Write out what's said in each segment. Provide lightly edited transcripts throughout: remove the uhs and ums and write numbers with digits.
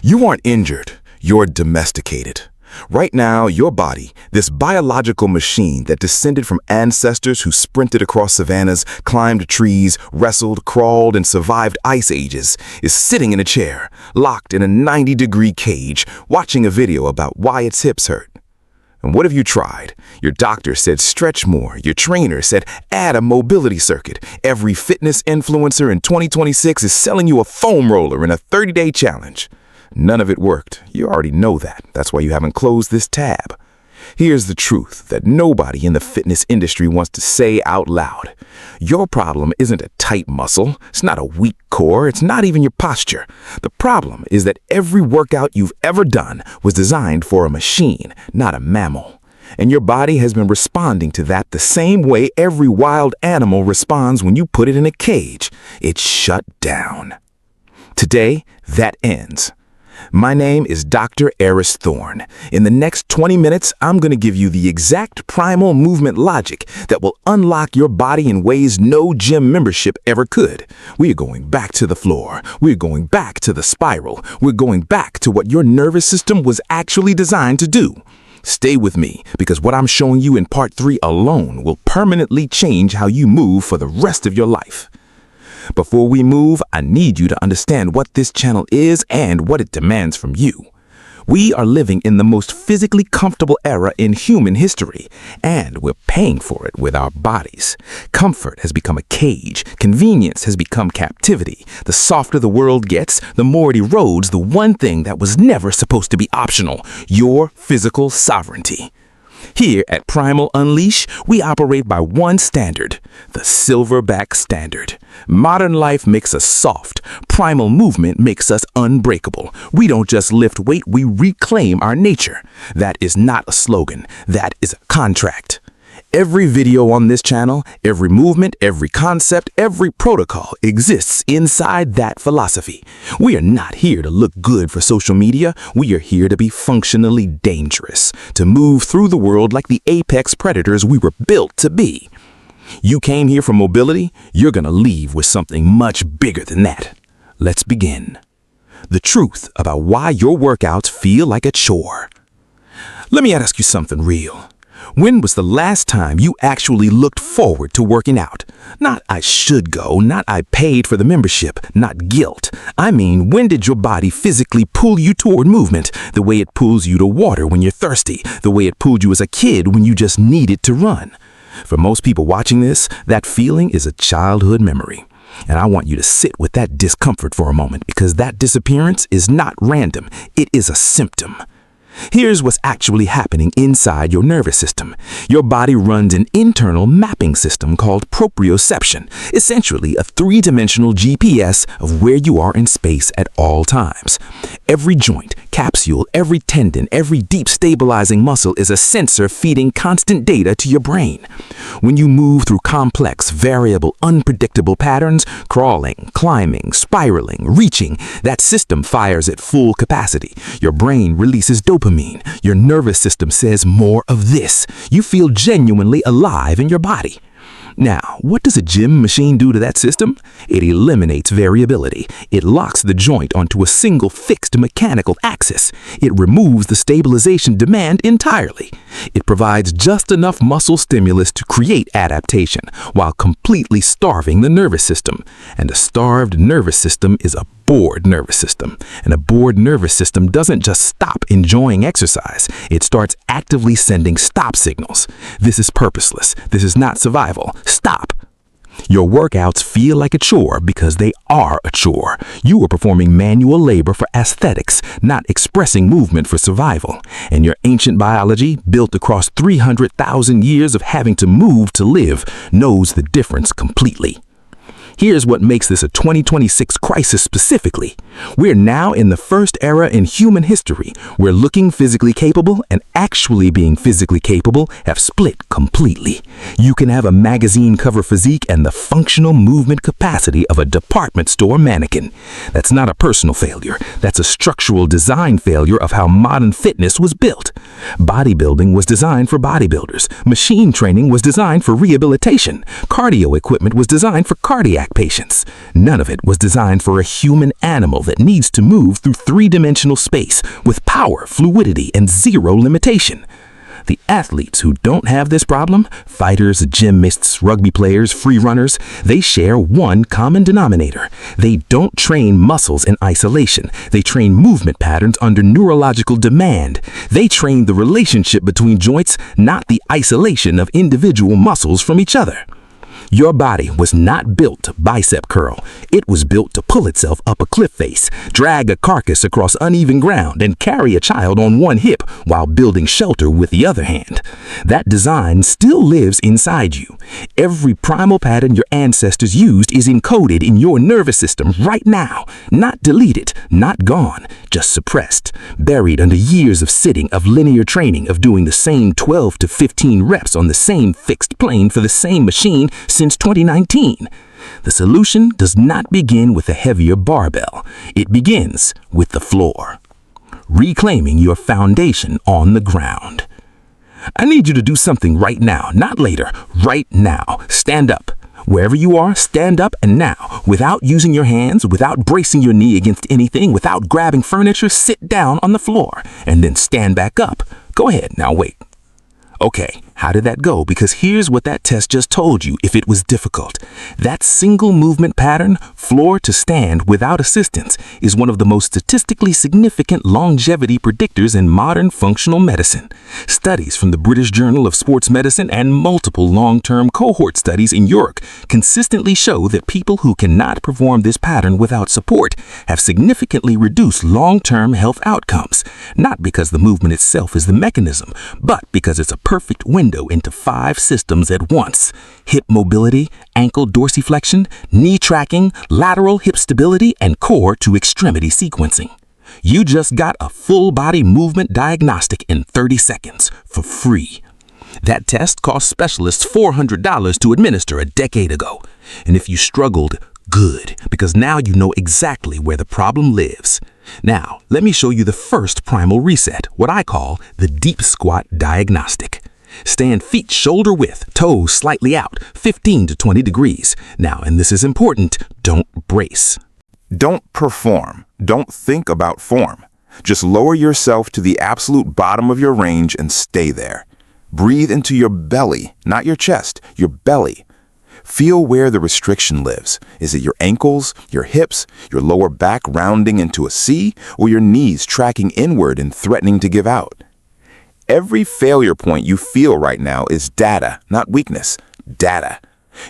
You aren't injured, you're domesticated. Right now, your body, this biological machine that descended from ancestors who sprinted across savannas, climbed trees, wrestled, crawled, and survived ice ages, is sitting in a chair, locked in a 90-degree cage, watching a video about why its hips hurt. And what have you tried? Your doctor said stretch more. Your trainer said add a mobility circuit. Every fitness influencer in 2026 is selling you a foam roller in a 30-day challenge. None of it worked. You already know that. That's why you haven't closed this tab. Here's the truth that nobody in the fitness industry wants to say out loud. Your problem isn't a tight muscle. It's not a weak core. It's not even your posture. The problem is that every workout you've ever done was designed for a machine, not a mammal. And your body has been responding to that the same way every wild animal responds when you put it in a cage. It's shut down. Today, that ends. My name is Dr. Eris Thorne. In the next 20 minutes, I'm going to give you the exact primal movement logic that will unlock your body in ways no gym membership ever could. We are going back to the floor. We're going back to the spiral. We're going back to what your nervous system was actually designed to do. Stay with me, because what I'm showing you in part 3 alone will permanently change how you move for the rest of your life. Before we move, I need you to understand what this channel is and what it demands from you. We are living in the most physically comfortable era in human history, and we're paying for it with our bodies. Comfort has become a cage. Convenience has become captivity. The softer the world gets, the more it erodes the one thing that was never supposed to be optional: your physical sovereignty. Here at Primal Unleash, we operate by one standard, the Silverback Standard. Modern life makes us soft. Primal movement makes us unbreakable. We don't just lift weight, we reclaim our nature. That is not a slogan. That is a contract. Every video on this channel, every movement, every concept, every protocol exists inside that philosophy. We are not here to look good for social media. We are here to be functionally dangerous, to move through the world like the apex predators we were built to be. You came here for mobility, you're gonna leave with something much bigger than that. Let's begin. The truth about why your workouts feel like a chore. Let me ask you something real. When was the last time you actually looked forward to working out? Not I should go, not I paid for the membership, not guilt. I mean, when did your body physically pull you toward movement, the way it pulls you to water when you're thirsty, the way it pulled you as a kid when you just needed to run? For most people watching this, that feeling is a childhood memory. And I want you to sit with that discomfort for a moment, because that disappearance is not random. It is a symptom. Here's what's actually happening inside your nervous system. Your body runs an internal mapping system called proprioception, essentially a three-dimensional GPS of where you are in space at all times. Every joint, capsule, every tendon, every deep stabilizing muscle is a sensor feeding constant data to your brain. When you move through complex, variable, unpredictable patterns, crawling, climbing, spiraling, reaching, that system fires at full capacity. Your brain releases dopamine. Your nervous system says more of this. You feel genuinely alive in your body. Now, what does a gym machine do to that system? It eliminates variability. It locks the joint onto a single fixed mechanical axis. It removes the stabilization demand entirely. It provides just enough muscle stimulus to create adaptation while completely starving the nervous system. And a starved nervous system is a bored nervous system. And a bored nervous system doesn't just stop enjoying exercise. It starts actively sending stop signals. This is purposeless. This is not survival. Stop. Your workouts feel like a chore because they are a chore. You are performing manual labor for aesthetics, not expressing movement for survival. And your ancient biology, built across 300,000 years of having to move to live, knows the difference completely. Here's what makes this a 2026 crisis specifically. We're now in the first era in human history where looking physically capable and actually being physically capable have split completely. You can have a magazine cover physique and the functional movement capacity of a department store mannequin. That's not a personal failure. That's a structural design failure of how modern fitness was built. Bodybuilding was designed for bodybuilders. Machine training was designed for rehabilitation. Cardio equipment was designed for cardiac patients. None of it was designed for a human animal that needs to move through three-dimensional space with power, fluidity, and zero limitation. The athletes who don't have this problem, fighters, gymnasts, rugby players, free runners, they share one common denominator. They don't train muscles in isolation. They train movement patterns under neurological demand. They train the relationship between joints, not the isolation of individual muscles from each other. Your body was not built to bicep curl. It was built to pull itself up a cliff face, drag a carcass across uneven ground, and carry a child on one hip while building shelter with the other hand. That design still lives inside you. Every primal pattern your ancestors used is encoded in your nervous system right now. Not deleted, not gone, just suppressed, buried under years of sitting, of linear training, of doing the same 12 to 15 reps on the same fixed plane for the same machine since 2019. The solution does not begin with a heavier barbell. It begins with the floor. Reclaiming your foundation on the ground. I need you to do something right now, not later, right now. Stand up. Wherever you are, stand up and now. Without using your hands, without bracing your knee against anything, without grabbing furniture, sit down on the floor and then stand back up. Go ahead, now wait. Okay, how did that go? Because here's what that test just told you if it was difficult. That single movement pattern, floor to stand without assistance, is one of the most statistically significant longevity predictors in modern functional medicine. Studies from the British Journal of Sports Medicine and multiple long-term cohort studies in Europe consistently show that people who cannot perform this pattern without support have significantly reduced long-term health outcomes, not because the movement itself is the mechanism, but because it's a perfect window into 5 systems at once: hip mobility, ankle dorsiflexion, knee tracking, lateral hip stability, and core to extremity sequencing. You just got a full body movement diagnostic in 30 seconds for free. That test cost specialists $400 to administer a decade ago. And if you struggled, good, because now you know exactly where the problem lives. Now, let me show you the first primal reset, what I call the Deep Squat Diagnostic. Stand feet shoulder width, toes slightly out, 15 to 20 degrees. Now, and this is important, don't brace. Don't perform. Don't think about form. Just lower yourself to the absolute bottom of your range and stay there. Breathe into your belly, not your chest, your belly. Feel where the restriction lives. Is it your ankles, your hips, your lower back rounding into a C, or your knees tracking inward and threatening to give out? Every failure point you feel right now is data, not weakness. Data.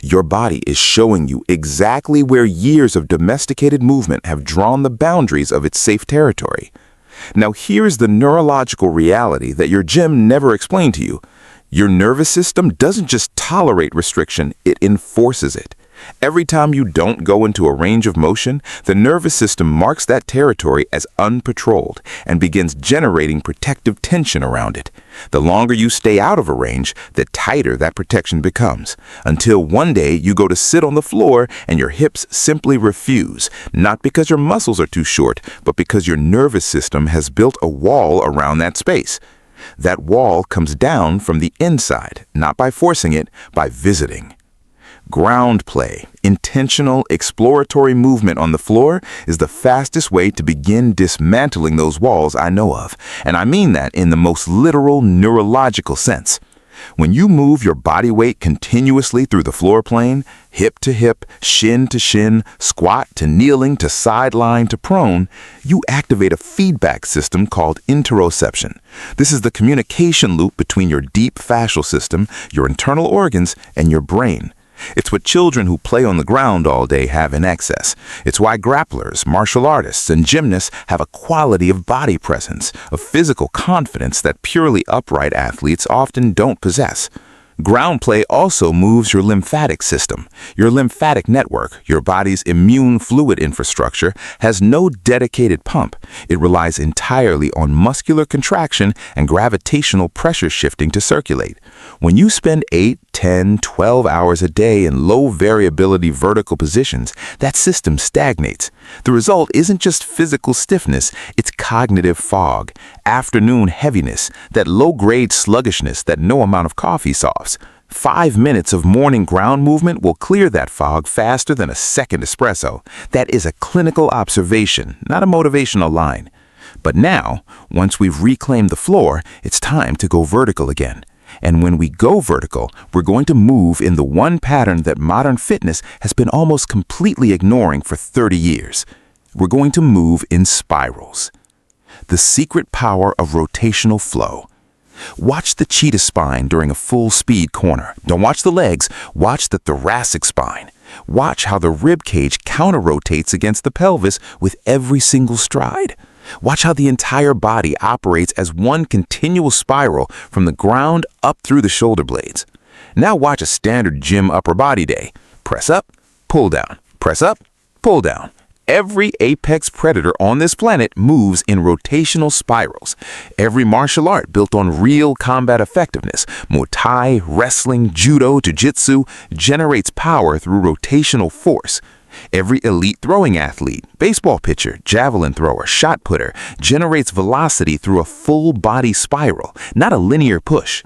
Your body is showing you exactly where years of domesticated movement have drawn the boundaries of its safe territory. Now here's the neurological reality that your gym never explained to you. Your nervous system doesn't just tolerate restriction, it enforces it. Every time you don't go into a range of motion, the nervous system marks that territory as unpatrolled and begins generating protective tension around it. The longer you stay out of a range, the tighter that protection becomes, until one day you go to sit on the floor and your hips simply refuse, not because your muscles are too short, but because your nervous system has built a wall around that space. That wall comes down from the inside, not by forcing it, by visiting. Ground play, intentional, exploratory movement on the floor is the fastest way to begin dismantling those walls I know of, and I mean that in the most literal neurological sense. When you move your body weight continuously through the floor plane, hip to hip, shin to shin, squat to kneeling to sideline to prone, you activate a feedback system called interoception. This is the communication loop between your deep fascial system, your internal organs, and your brain. It's what children who play on the ground all day have in excess. It's why grapplers, martial artists, and gymnasts have a quality of body presence, of physical confidence that purely upright athletes often don't possess. Ground play also moves your lymphatic system. Your lymphatic network, your body's immune fluid infrastructure, has no dedicated pump. It relies entirely on muscular contraction and gravitational pressure shifting to circulate. When you spend 8, 10, 12 hours a day in low variability vertical positions, that system stagnates. The result isn't just physical stiffness, it's cognitive fog, afternoon heaviness, that low-grade sluggishness that no amount of coffee solves. 5 minutes of morning ground movement will clear that fog faster than a second espresso. That is a clinical observation, not a motivational line. But now, once we've reclaimed the floor, it's time to go vertical again. And when we go vertical, we're going to move in the one pattern that modern fitness has been almost completely ignoring for 30 years. We're going to move in spirals. The secret power of rotational flow. Watch the cheetah spine during a full-speed corner. Don't watch the legs, watch the thoracic spine. Watch how the rib cage counter-rotates against the pelvis with every single stride. Watch how the entire body operates as one continual spiral from the ground up through the shoulder blades. Now watch a standard gym upper body day. Press up, pull down. Press up, pull down. Every apex predator on this planet moves in rotational spirals. Every martial art built on real combat effectiveness, Muay Thai, wrestling, judo, jiu-jitsu, generates power through rotational force. Every elite throwing athlete, baseball pitcher, javelin thrower, shot putter, generates velocity through a full body spiral, not a linear push.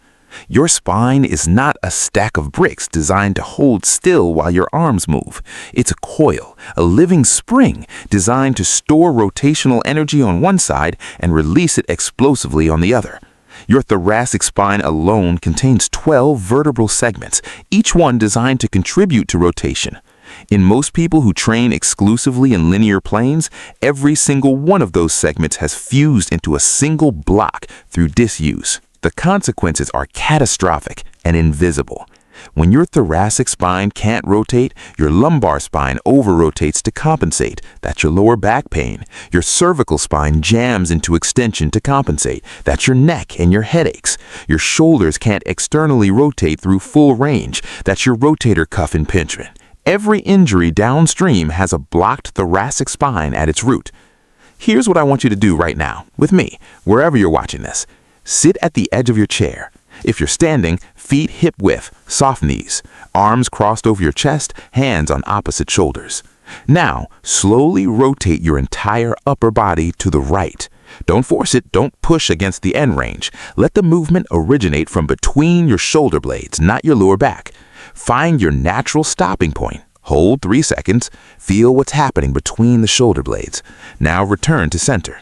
Your spine is not a stack of bricks designed to hold still while your arms move. It's a coil, a living spring designed to store rotational energy on one side and release it explosively on the other. Your thoracic spine alone contains 12 vertebral segments, each one designed to contribute to rotation. In most people who train exclusively in linear planes, every single one of those segments has fused into a single block through disuse. The consequences are catastrophic and invisible. When your thoracic spine can't rotate, your lumbar spine over-rotates to compensate. That's your lower back pain. Your cervical spine jams into extension to compensate. That's your neck and your headaches. Your shoulders can't externally rotate through full range. That's your rotator cuff impingement. Every injury downstream has a blocked thoracic spine at its root. Here's what I want you to do right now, with me, wherever you're watching this. Sit at the edge of your chair. If you're standing, feet hip width, soft knees, arms crossed over your chest, hands on opposite shoulders. Now, slowly rotate your entire upper body to the right. Don't force it, don't push against the end range. Let the movement originate from between your shoulder blades, not your lower back. Find your natural stopping point. Hold 3 seconds. Feel what's happening between the shoulder blades. Now return to center.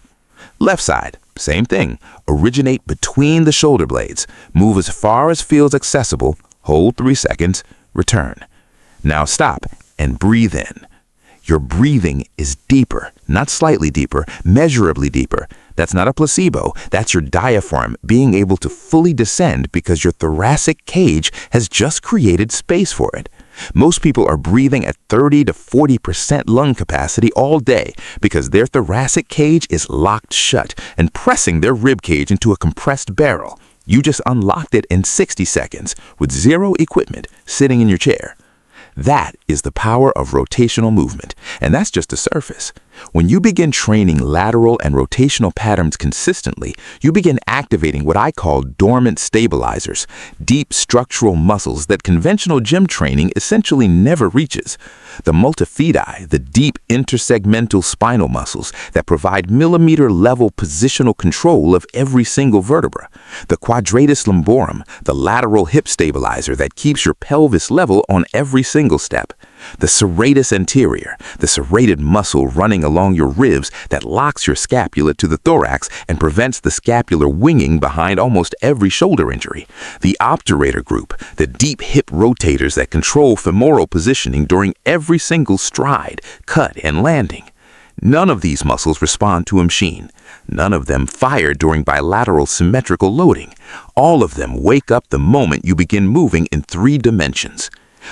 Left side, same thing. Originate between the shoulder blades. Move as far as feels accessible. Hold 3 seconds. Return. Now stop and breathe in. Your breathing is deeper, not slightly deeper, measurably deeper. That's not a placebo. That's your diaphragm being able to fully descend because your thoracic cage has just created space for it. Most people are breathing at 30 to 40% lung capacity all day because their thoracic cage is locked shut and pressing their rib cage into a compressed barrel. You just unlocked it in 60 seconds with zero equipment sitting in your chair. That is the power of rotational movement, and that's just the surface. When you begin training lateral and rotational patterns consistently, you begin activating what I call dormant stabilizers, deep structural muscles that conventional gym training essentially never reaches. The multifidi, the deep intersegmental spinal muscles that provide millimeter-level positional control of every single vertebra. The quadratus lumborum, the lateral hip stabilizer that keeps your pelvis level on every single step. The serratus anterior, the serrated muscle running along your ribs that locks your scapula to the thorax and prevents the scapular winging behind almost every shoulder injury. The obturator group, the deep hip rotators that control femoral positioning during every single stride, cut, and landing. None of these muscles respond to a machine. None of them fire during bilateral symmetrical loading. All of them wake up the moment you begin moving in 3 dimensions.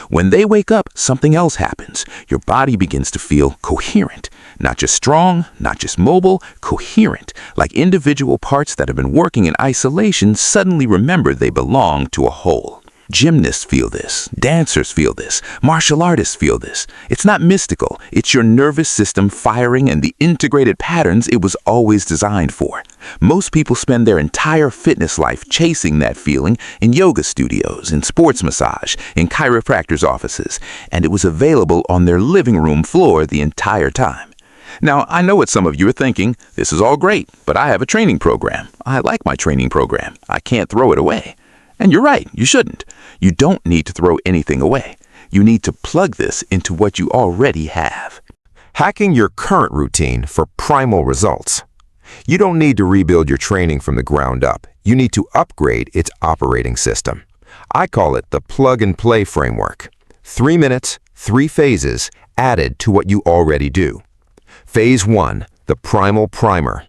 When they wake up, something else happens. Your body begins to feel coherent. Not just strong, not just mobile, coherent. Like individual parts that have been working in isolation suddenly remember they belong to a whole. Gymnasts feel this, dancers feel this, martial artists feel this. It's not mystical, it's your nervous system firing and the integrated patterns it was always designed for. Most people spend their entire fitness life chasing that feeling in yoga studios, in sports massage, in chiropractors' offices, and it was available on their living room floor the entire time. Now, I know what some of you are thinking. This is all great, but I have a training program. I like my training program. I can't throw it away. And you're right, you shouldn't. You don't need to throw anything away. You need to plug this into what you already have. Hacking your current routine for primal results. You don't need to rebuild your training from the ground up. You need to upgrade its operating system. I call it the plug-and-play framework. 3 minutes, 3 phases added to what you already do. Phase 1, the Primal Primer.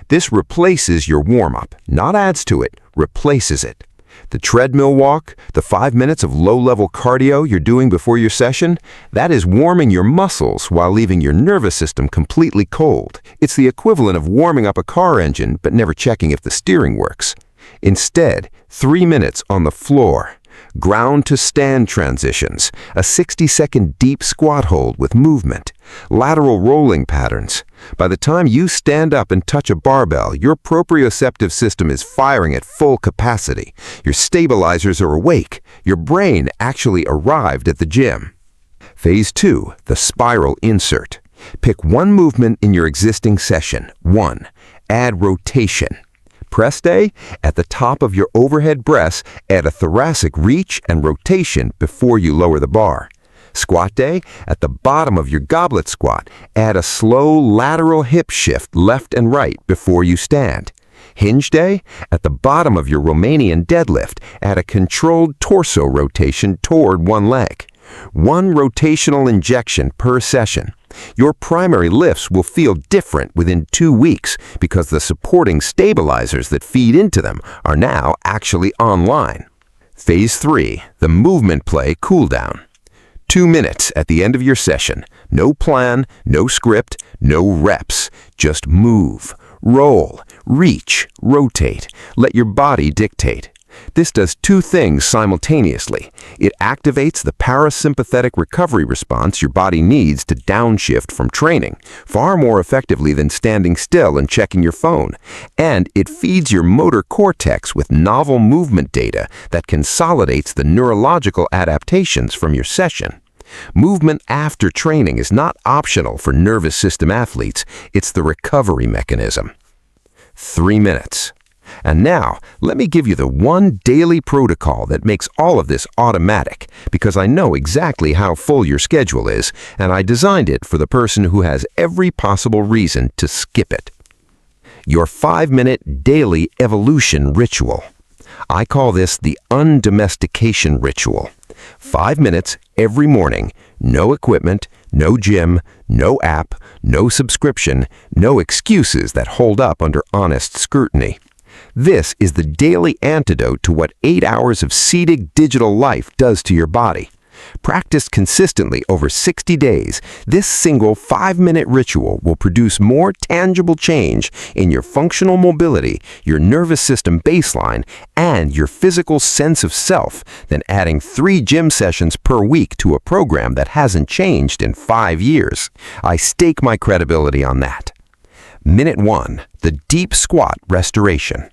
This replaces your warm-up, not adds to it, replaces it. The treadmill walk, the 5 minutes of low-level cardio you're doing before your session, that is warming your muscles while leaving your nervous system completely cold. It's the equivalent of warming up a car engine but never checking if the steering works. Instead, 3 minutes on the floor. Ground to stand transitions, a 60-second deep squat hold with movement, lateral rolling patterns. By the time you stand up and touch a barbell, your proprioceptive system is firing at full capacity. Your stabilizers are awake. Your brain actually arrived at the gym. Phase 2, the spiral insert. Pick one movement in your existing session. 1. Add rotation. Press day, at the top of your overhead press, add a thoracic reach and rotation before you lower the bar. Squat day, at the bottom of your goblet squat, add a slow lateral hip shift left and right before you stand. Hinge day, at the bottom of your Romanian deadlift, add a controlled torso rotation toward one leg. 1 rotational injection per session. Your primary lifts will feel different within 2 weeks because the supporting stabilizers that feed into them are now actually online. Phase 3, the movement play cooldown. 2 minutes at the end of your session. No plan, no script, no reps. Just move, roll, reach, rotate. Let your body dictate. This does 2 things simultaneously. It activates the parasympathetic recovery response your body needs to downshift from training, far more effectively than standing still and checking your phone. And it feeds your motor cortex with novel movement data that consolidates the neurological adaptations from your session. Movement after training is not optional for nervous system athletes. It's the recovery mechanism. 3 minutes. And now, let me give you the one daily protocol that makes all of this automatic, because I know exactly how full your schedule is, and I designed it for the person who has every possible reason to skip it. Your 5-minute daily evolution ritual. I call this the Un-Domestication ritual. 5 minutes every morning, no equipment, no gym, no app, no subscription, no excuses that hold up under honest scrutiny. This is the daily antidote to what 8 hours of seated digital life does to your body. Practiced consistently over 60 days, this single 5-minute ritual will produce more tangible change in your functional mobility, your nervous system baseline, and your physical sense of self than adding 3 gym sessions per week to a program that hasn't changed in 5 years. I stake my credibility on that. Minute 1, the deep squat restoration.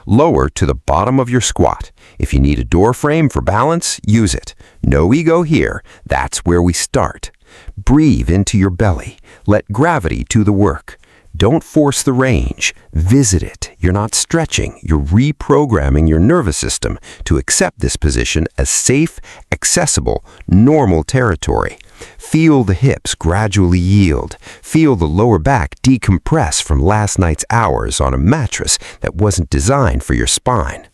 Lower to the bottom of your squat. If you need a door frame for balance, use it. No ego here. That's where we start. Breathe into your belly. Let gravity do the work. Don't force the range. Visit it. You're not stretching. You're reprogramming your nervous system to accept this position as safe, accessible, normal territory. Feel the hips gradually yield. Feel the lower back decompress from last night's hours on a mattress that wasn't designed for your spine.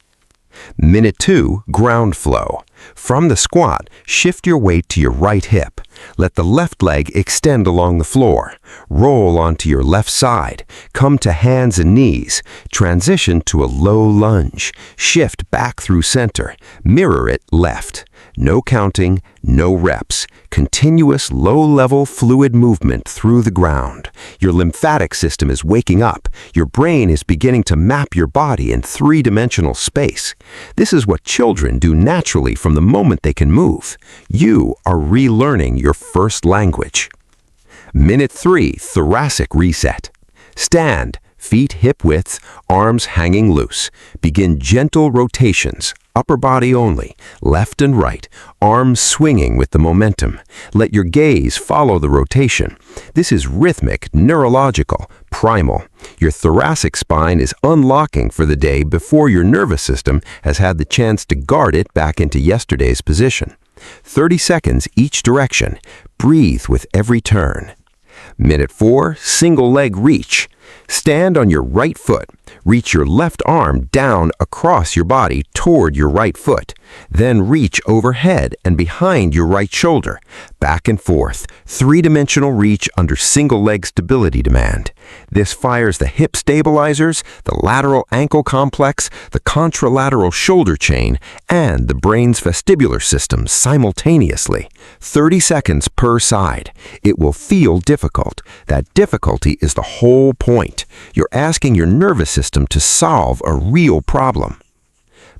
Minute 2, ground flow. From the squat, shift your weight to your right hip. Let the left leg extend along the floor. Roll onto your left side. Come to hands and knees. Transition to a low lunge. Shift back through center. Mirror it left. No counting, no reps. Continuous low-level fluid movement through the ground. Your lymphatic system is waking up. Your brain is beginning to map your body in 3-dimensional space. This is what children do naturally from from the moment they can move. You are relearning your first language. Minute 3, thoracic reset. Stand, feet hip width, arms hanging loose. Begin gentle rotations, upper body only, left and right, arms swinging with the momentum. Let your gaze follow the rotation. This is rhythmic, neurological, primal. Your thoracic spine is unlocking for the day before your nervous system has had the chance to guard it back into yesterday's position. 30 seconds each direction. Breathe with every turn. Minute 4, single leg reach. Stand on your right foot. Reach your left arm down across your body toward your right foot. Then reach overhead and behind your right shoulder. Back and forth. 3-dimensional reach under single leg stability demand. This fires the hip stabilizers, the lateral ankle complex, the contralateral shoulder chain, and the brain's vestibular system simultaneously. 30 seconds per side. It will feel difficult. That difficulty is the whole point. You're asking your nervous system to solve a real problem.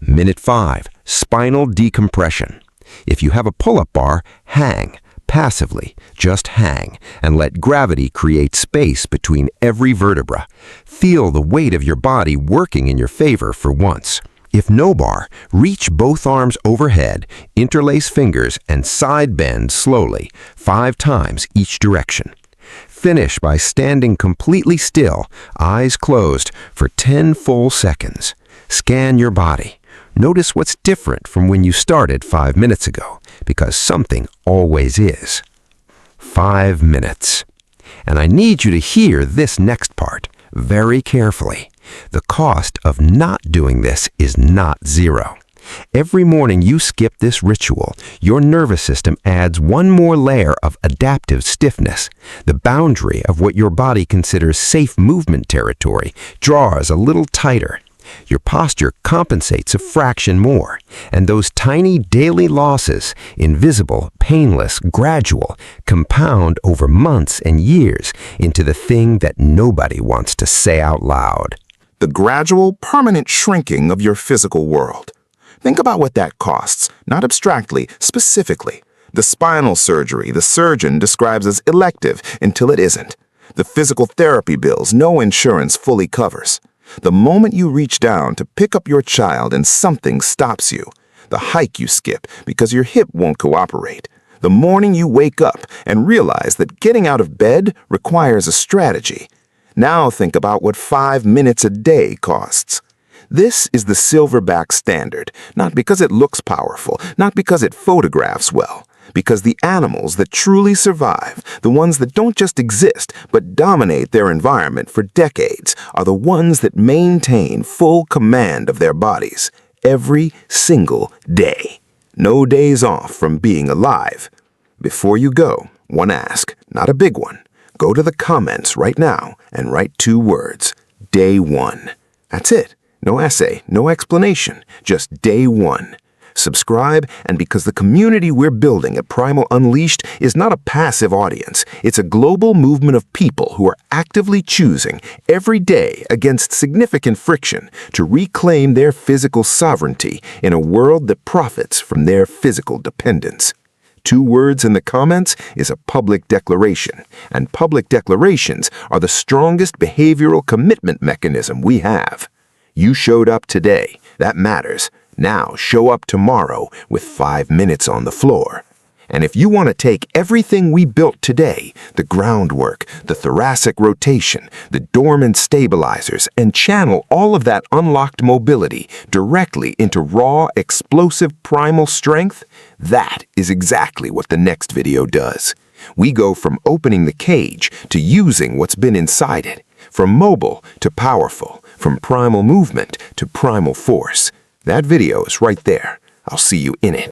Minute 5, spinal decompression. If you have a pull-up bar, hang. Passively, just hang, and let gravity create space between every vertebra. Feel the weight of your body working in your favor for once. If no bar, reach both arms overhead, interlace fingers, and side bend slowly, 5 times each direction. Finish by standing completely still, eyes closed, for 10 full seconds. Scan your body. Notice what's different from when you started 5 minutes ago, because something always is. 5 minutes. And I need you to hear this next part very carefully. The cost of not doing this is not zero. Every morning you skip this ritual, your nervous system adds one more layer of adaptive stiffness. The boundary of what your body considers safe movement territory draws a little tighter. Your posture compensates a fraction more, and those tiny daily losses, invisible, painless, gradual, compound over months and years into the thing that nobody wants to say out loud. The gradual, permanent shrinking of your physical world. Think about what that costs, not abstractly, specifically. The spinal surgery the surgeon describes as elective until it isn't. The physical therapy bills no insurance fully covers. The moment you reach down to pick up your child and something stops you. The hike you skip because your hip won't cooperate. The morning you wake up and realize that getting out of bed requires a strategy. Now think about what 5 minutes a day costs. This is the Silverback Standard, not because it looks powerful, not because it photographs well, because the animals that truly survive, the ones that don't just exist but dominate their environment for decades, are the ones that maintain full command of their bodies every single day. No days off from being alive. Before you go, one ask, not a big one. Go to the comments right now and write 2 words, Day 1. That's it. No essay, no explanation, just Day 1. Subscribe, and because the community we're building at Primal Unleashed is not a passive audience, it's a global movement of people who are actively choosing every day against significant friction to reclaim their physical sovereignty in a world that profits from their physical dependence. 2 words in the comments is a public declaration, and public declarations are the strongest behavioral commitment mechanism we have. You showed up today. That matters. Now show up tomorrow with 5 minutes on the floor. And if you want to take everything we built today, the groundwork, the thoracic rotation, the dormant stabilizers, and channel all of that unlocked mobility directly into raw, explosive primal strength, that is exactly what the next video does. We go from opening the cage to using what's been inside it, from mobile to powerful, from primal movement to primal force. That video is right there. I'll see you in it.